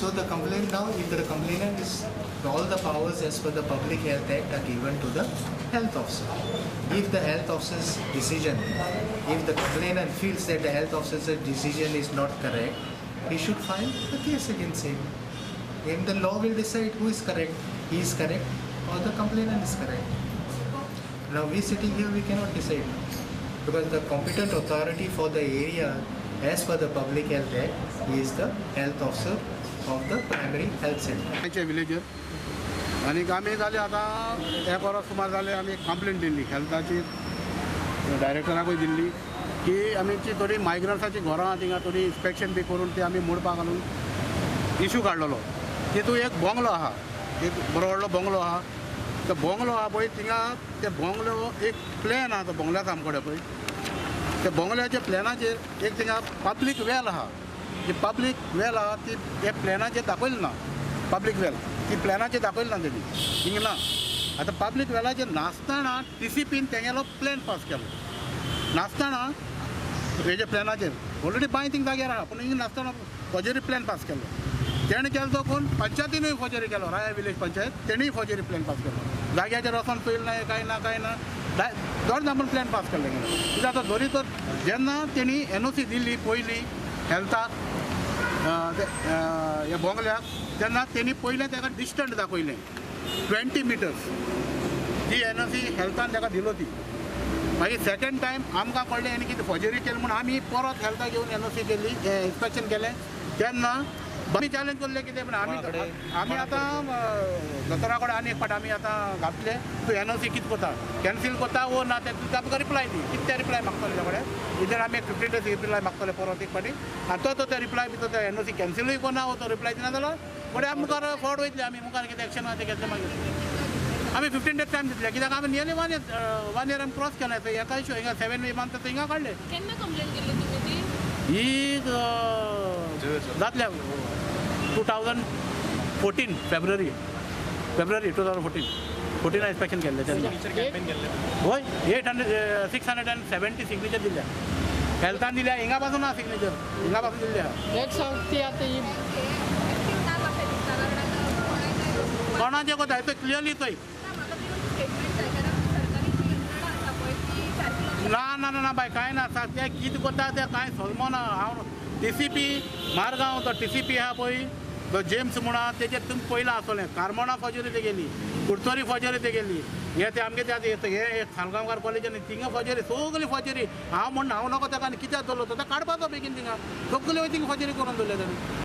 So the complaint now, if the complainant is, all the powers as per the Public Health Act are given to the health officer. If the health officer's decision, if the complainant feels that the health officer's decision is not correct, he should file a case against him. Then the law will decide who is correct. He is correct or the complainant is correct. Now we sitting here, we cannot decide because the competent authority for the area as per the Public Health Act is the health officer of the primary health center. Villager आणि आम्ही झाले आता एक वर्स सुमार झाले आम्ही complaint दिली हेल्थाची डायरेक्टराकूय दिल्ली की आमची थोडी मायग्रंट्साची घरां थिंगा थोडी इन्स्पेक्शन बी करून ते आमी मोडपाक घालून इशू काडलेलो तितून एक बंगलो आहा एक बरो व्हडलो बंगलो आहा तो बंगलो आहा पळय थिंगा ते बंगलो एक प्लॅन आहा तो बंगल्याचा आमचे कडेन पळय त्या बंगल्याच्या प्लॅनाचेर एक थिंगा पब्लीक वेल आहा जी पब्लीक वेल आहा ती हे प्लॅनाचेर दाखयली ना पब्लीक वेल ती प्लॅनाचेर दाखयली ना तेणी हिंगा ना आतां पब्लीक वेलाचेर नासतना TCPन तेगेलो प्लॅन पास केलो नासतना हेजे प्लॅनाचेर ऑलरेडी बांय थिंग जाग्यार आहा पूण हिंगा नासतना फॉर्जरी प्लॅन पास केलो तेणें केलो तो कोण पंचायतीनूय फॉर्जरी केलो राया विलेज पंचायत तेणीय फॉर्जरी प्लॅन पास केलो जाग्याचेर वचोन पयलें ना कांय ना दोन जावन प्लॅन पास केल्ले कित्याक आतां धरी तर जेन्ना तेणी NOC दिल्ली पयली हेल्थाक ह्या बोंगल्याक तेन्ना तेणी पयलें ताका डिस्टंट दाखयलें 20 मिटर्स ती NOC हेल्थान ताका दिलो ती मागीर सेकेंड टायम आमकां कळ्ळें आनी कितें फॉर्जरी केली म्हूण आमी परत हेल्था घेवन NOC केली इन्स्पेक्शन केलें तेन्ना आमी चॅलेंज केल्लें कितें पूण आमी आतां दोतोरा कडेन आनी एक फावट आमी आतां घातले तूं NOC कितें कोता कॅन्सील कोता वो ना तें तुका आमकां रिप्लाय दी कितें तें रिप्लाय मागतले तेजे कडेन इधर आमी एक 15 days रिप्लाय मागतले परत एक फावटी आनी तो रिप्लाय बी तो NOC कॅन्सीलूय कोना वो तो रिप्लाय दिना जाल्यार फुडें आमी मुखार फॉर्ड वयतले आमी मुखार कितें एक्शन आहा तें घेतलें मागीर आमी 15 days टायम दितले कित्याक आमी नियरली 1 year आमी क्रॉस केलें एका इशू हिंगा 7 मंथ हिंगा काडले केन्ना कंप्लेंट केली तुमी ती ही जातल्या 2014 फेब्रुवारी 2014 इन्स्पेक्शन केल्लें तेन्ना हय 670 सिग्नेचर दिल्या हेल्थान दिल्या हिंगा पासून ना सिग्नेचर हिंगा पासून दिल्या एक सांगती आतां कोणाचें कोता तो क्लियरली थंय ना बाय कांय ना तें कितें कोता तें कांय सोलमोना हांव TCP मारगांव तो TCP आहा पळय तो जेम्स म्हणून आहा तेजेर तुमी पयलां आसतलें कार्मोना फॉर्जरी ते गेली कुडचोरी फॉर्जरी ते गेली हे ते आमगे ते हे सालगांवकार कॉलेजान थिंगा फॉर्जरी सगली फॉर्जरी हांव नाको ताका आनी कित्याक दवरलो तो काडपाचो बेगीन थिंगा सगल्यो थिंगा फॉर्जरी करून दवरले ताणें